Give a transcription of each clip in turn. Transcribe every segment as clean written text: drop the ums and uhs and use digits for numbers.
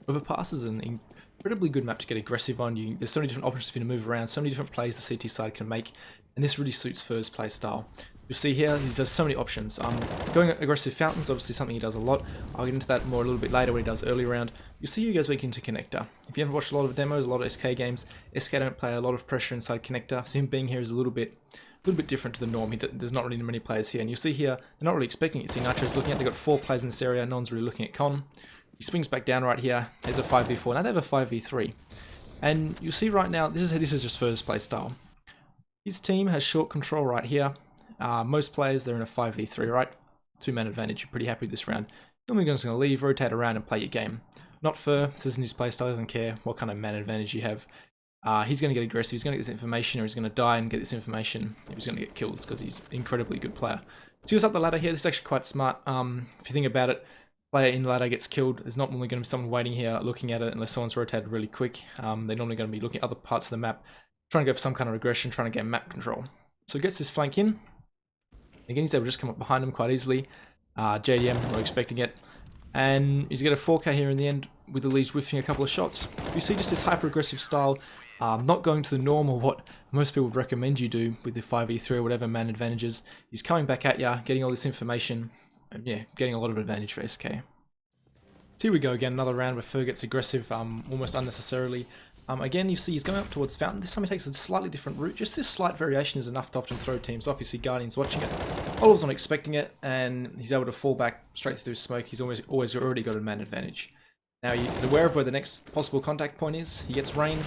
Overpass is an incredibly good map to get aggressive on. There's so many different options for you to move around, so many different plays the CT side can make, and this really suits Fur's play style. You'll see here, he has so many options. Going aggressive fountains, obviously something he does a lot. I'll get into that more a little bit later, what he does early round. You'll see he goes back into connector. If you haven't watched a lot of demos, a lot of SK games, SK don't play a lot of pressure inside connector, so him being here is a little bit different to the norm. There's not really many players here, and you'll see here, they're not really expecting it. You see Nitro's looking at, they've got 4 players in this area, no one's really looking at Con. He swings back down right here, there's a 5v4, now they have a 5v3. And you'll see right now, this is just first play style. His team has short control right here. Most players, they're in a 5v3, right? 2-man advantage, you're pretty happy with this round. Normally you're just going to leave, rotate around and play your game. Not Fur, this isn't his playstyle, he doesn't care what kind of man advantage you have. He's going to get aggressive, he's going to get this information, or he's going to die and get this information, or he's going to get kills, because he's an incredibly good player. So he goes up the ladder here, this is actually quite smart. If you think about it, player in ladder gets killed, there's not normally going to be someone waiting here looking at it unless someone's rotated really quick. They're normally going to be looking at other parts of the map, trying to go for some kind of aggression, trying to get map control. So he gets this flank in. Again, he's able to just come up behind him quite easily. JDM, not expecting it. And he's got a 4K here in the end with the leads whiffing a couple of shots. You see just this hyper-aggressive style, not going to the norm or what most people would recommend you do with the 5v3 or whatever man advantages. He's coming back at ya, getting all this information, and yeah, getting a lot of advantage for SK. So here we go again, another round where Fur gets aggressive almost unnecessarily. Again, you see he's going up towards Fountain. This time he takes a slightly different route. Just this slight variation is enough to often throw teams off. You see Guardian's watching it. Oliver's not expecting it, and he's able to fall back straight through smoke. He's always already got a man advantage. Now he's aware of where the next possible contact point is. He gets Rain.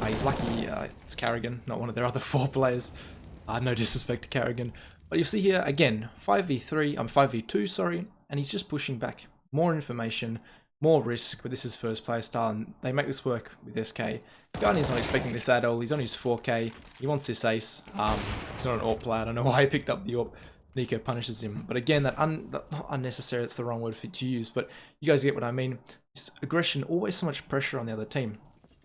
He's lucky it's Carrigan, not one of their other 4 players. No disrespect to Carrigan. But you see here, again, 5v2, sorry, and he's just pushing back. More information, more risk, but this is first player style, and they make this work with SK. Guardian's not expecting this at all, he's on his 4K, he wants this ace. He's not an AWP player, I don't know why he picked up the AWP. Nico punishes him, but again, not unnecessary, that's the wrong word to use, but you guys get what I mean. This aggression, always so much pressure on the other team.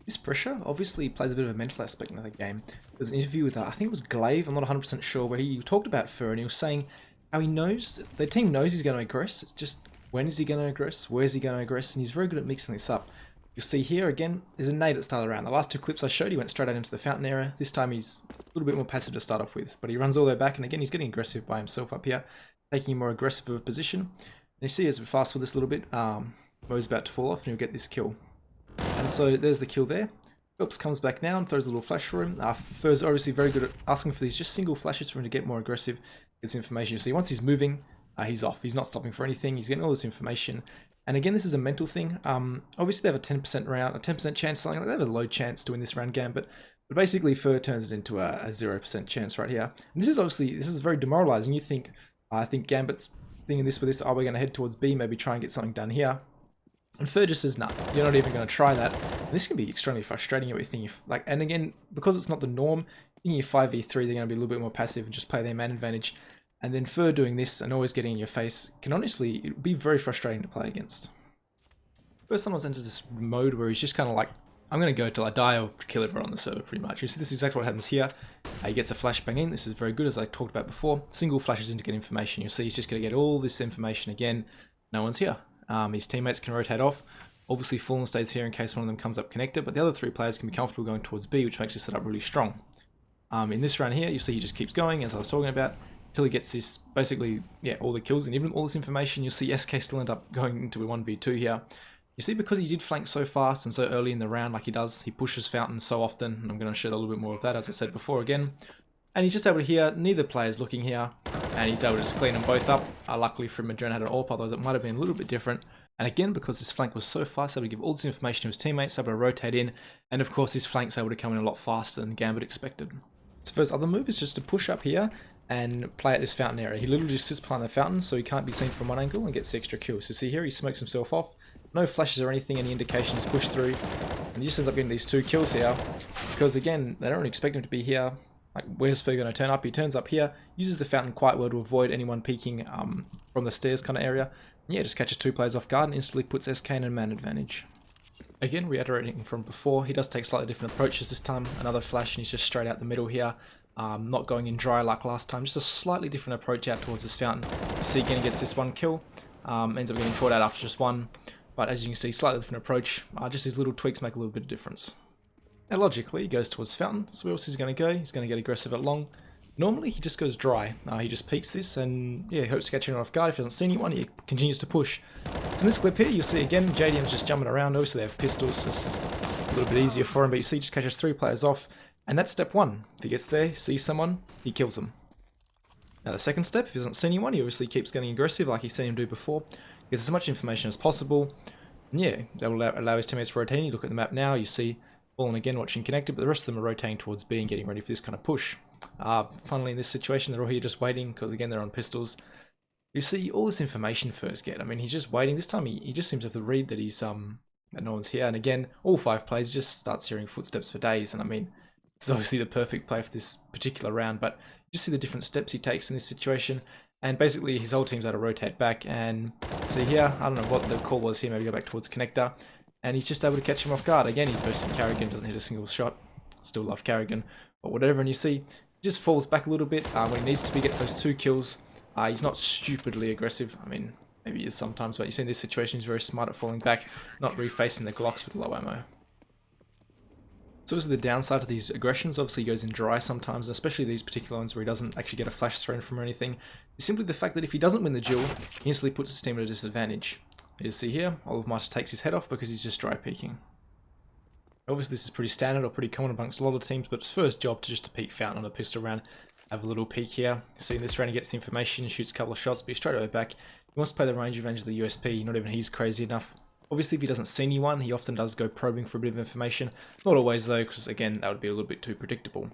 This pressure obviously plays a bit of a mental aspect in the game. There's an interview with, I think it was Glaive, I'm not 100% sure, where he talked about Fur, and he was saying how he knows, the team knows he's going to aggress, it's just when is he going to aggress, where is he going to aggress, and he's very good at mixing this up. You'll see here again, there's a nade at start around. The last 2 clips I showed, he went straight out into the fountain area. This time he's a little bit more passive to start off with, but he runs all the way back, and again he's getting aggressive by himself up here, taking a more aggressive of a position. And you see as we fast forward this a little bit, Mo's about to fall off, and he'll get this kill. And so there's the kill there. Oops, comes back now and throws a little flash for him. Fur's obviously very good at asking for these just single flashes for him to get more aggressive, gets information. You see once he's moving, he's off. He's not stopping for anything. He's getting all this information. And again, this is a mental thing. Obviously, they have a 10% round, a 10% chance. Something like they have a low chance to win this round Gambit. But basically, Fur turns it into a 0% chance right here. And this is very demoralizing. You think, I think Gambit's thinking this with this. We're going to head towards B, maybe try and get something done here. And Fur just says, nah, you're not even going to try that. And this can be extremely frustrating. You're thinking, and again, because it's not the norm, thinking 5v3, they're going to be a little bit more passive and just play their man advantage. And then Fur doing this and always getting in your face can honestly be very frustrating to play against. Fur sometimes enters this mode where he's just kind of like, I'm going to go till I die or kill everyone on the server pretty much. You see this is exactly what happens here. He gets a flashbang in. This is very good as I talked about before. Single flashes in to get information. You'll see he's just going to get all this information again. No one's here. His teammates can rotate off. Obviously Fallen stays here in case one of them comes up connected, but the other 3 players can be comfortable going towards B, which makes this setup really strong. In this round here, you see he just keeps going, as I was talking about, until he gets this, basically, yeah, all the kills, and even all this information. You'll see SK still end up going into a 1v2 here. You see, because he did flank so fast and so early in the round like he does, he pushes Fountain so often, and I'm going to show a little bit more of that, as I said before again. And he's just able to hear, neither player's looking here, and he's able to just clean them both up. Luckily for him, Madrena had an AWP, otherwise it might have been a little bit different. And again, because this flank was so fast, able to give all this information to his teammates, able to rotate in, and of course his flank's able to come in a lot faster than Gambit expected. So first other move is just to push up here and play at this fountain area. He literally just sits behind the fountain so he can't be seen from one angle and gets the extra kills. So see here, he smokes himself off. No flashes or anything, any indication he's pushed through. And he just ends up getting these 2 kills here. Because again, they don't really expect him to be here. Like, where's Fur going to turn up? He turns up here, uses the fountain quite well to avoid anyone peeking from the stairs kind of area. And yeah, just catches 2 players off guard and instantly puts SK in a man advantage. Again, reiterating from before, he does take slightly different approaches this time. Another flash and he's just straight out the middle here. Not going in dry like last time, just a slightly different approach out towards this fountain. You see again he gets this 1 kill, ends up getting caught out after just 1. But as you can see, slightly different approach. Just these little tweaks make a little bit of difference. Now logically, he goes towards Fountain. So where else is he going to go? He's going to get aggressive at long. Normally, he just goes dry. He just peeks this and, yeah, hopes to catch anyone off guard. If he doesn't see anyone, he continues to push. So in this clip here, you'll see again, JDM's just jumping around. Obviously, they have pistols, so this is a little bit easier for him. But you see, he just catches 3 players off. And that's step 1. If he gets there, sees someone, he kills them. Now the second step, if he doesn't see anyone, he obviously keeps getting aggressive like he's seen him do before. Gets as much information as possible. And yeah, that will allow his teammates to rotate. You look at the map now, you see Fallen again watching connected, but the rest of them are rotating towards B and getting ready for this kind of push. Funnily in this situation, they're all here just waiting, because again, they're on pistols. You see all this information first get. I mean, he's just waiting. This time he just seems to have to read that he's that no one's here. And again, all 5 players just starts hearing footsteps for days. And I mean, it's obviously the perfect play for this particular round, but you just see the different steps he takes in this situation. And basically his whole team's able to rotate back, and see here, I don't know what the call was here, maybe go back towards Connector. And he's just able to catch him off guard. Again, he's versing Carrigan, doesn't hit a single shot. Still love Carrigan, but whatever. And you see, he just falls back a little bit when he needs to be, gets those 2 kills. He's not stupidly aggressive. I mean, maybe he is sometimes, but you see in this situation, he's very smart at falling back, not refacing the Glocks with low ammo. So this is the downside to these aggressions. Obviously he goes in dry sometimes, especially these particular ones where he doesn't actually get a flash thrown from or anything. It's simply the fact that if he doesn't win the duel, he instantly puts his team at a disadvantage. You see here, Olofmeister takes his head off because he's just dry peeking. Obviously this is pretty standard or pretty common amongst a lot of teams, but it's first job to just to peek Fountain on a pistol round. Have a little peek here. See in this round he gets the information, shoots a couple of shots, but he's straight away back. He wants to play the range advantage of the USP, not even he's crazy enough. Obviously if he doesn't see anyone, he often does go probing for a bit of information. Not always though, because again, that would be a little bit too predictable.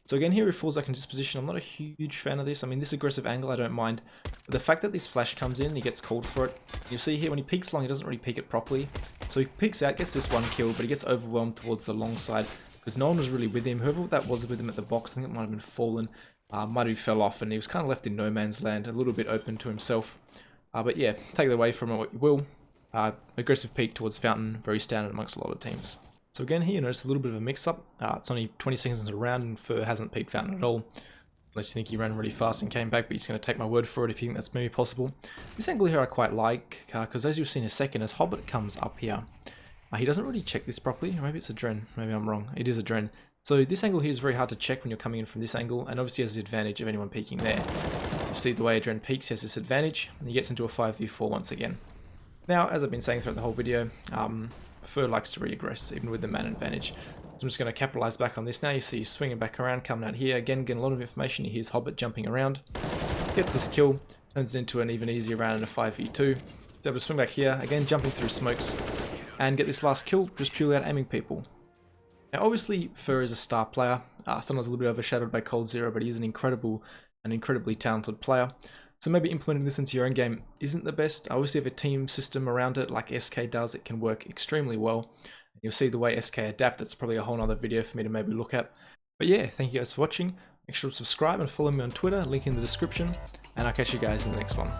So again, here he falls back into this position. I'm not a huge fan of this. I mean, this aggressive angle I don't mind. But the fact that this flash comes in, he gets called for it. You'll see here when he peeks long, he doesn't really peek it properly. So he peeks out, gets this 1 kill, but he gets overwhelmed towards the long side because no one was really with him. Whoever that was with him at the box, I think it might have been Fallen, might have fell off, and he was kind of left in no man's land, a little bit open to himself. But yeah, take that away from it what you will. Aggressive peek towards Fountain, very standard amongst a lot of teams. So again here you notice a little bit of a mix-up. It's only 20 seconds into the round and Fur hasn't peeked Fountain at all. Unless you think he ran really fast and came back, but you're just going to take my word for it if you think that's maybe possible. This angle here I quite like, because as you'll see in a second, as Hobbit comes up here, he doesn't really check this properly. Or maybe it's a Dren, maybe I'm wrong. It is a Dren. So this angle here is very hard to check when you're coming in from this angle, and obviously has the advantage of anyone peeking there. You see the way a Dren peeks, he has this advantage, and he gets into a 5v4 once again. Now, as I've been saying throughout the whole video, Fur likes to re-aggress, even with the man advantage. So I'm just going to capitalize back on this now. You see he's swinging back around, coming out here. Again, getting a lot of information. He hears Hobbit jumping around. Gets this kill, turns it into an even easier round in a 5v2. He's able to swing back here, again jumping through smokes, and get this last kill just purely out aiming people. Now obviously Fur is a star player, sometimes a little bit overshadowed by Cold Zero, but he's an incredibly talented player. So maybe implementing this into your own game isn't the best. I obviously have a team system around it like SK does. It can work extremely well. You'll see the way SK adapt. That's probably a whole other video for me to maybe look at. But yeah, thank you guys for watching. Make sure to subscribe and follow me on Twitter, link in the description. And I'll catch you guys in the next one.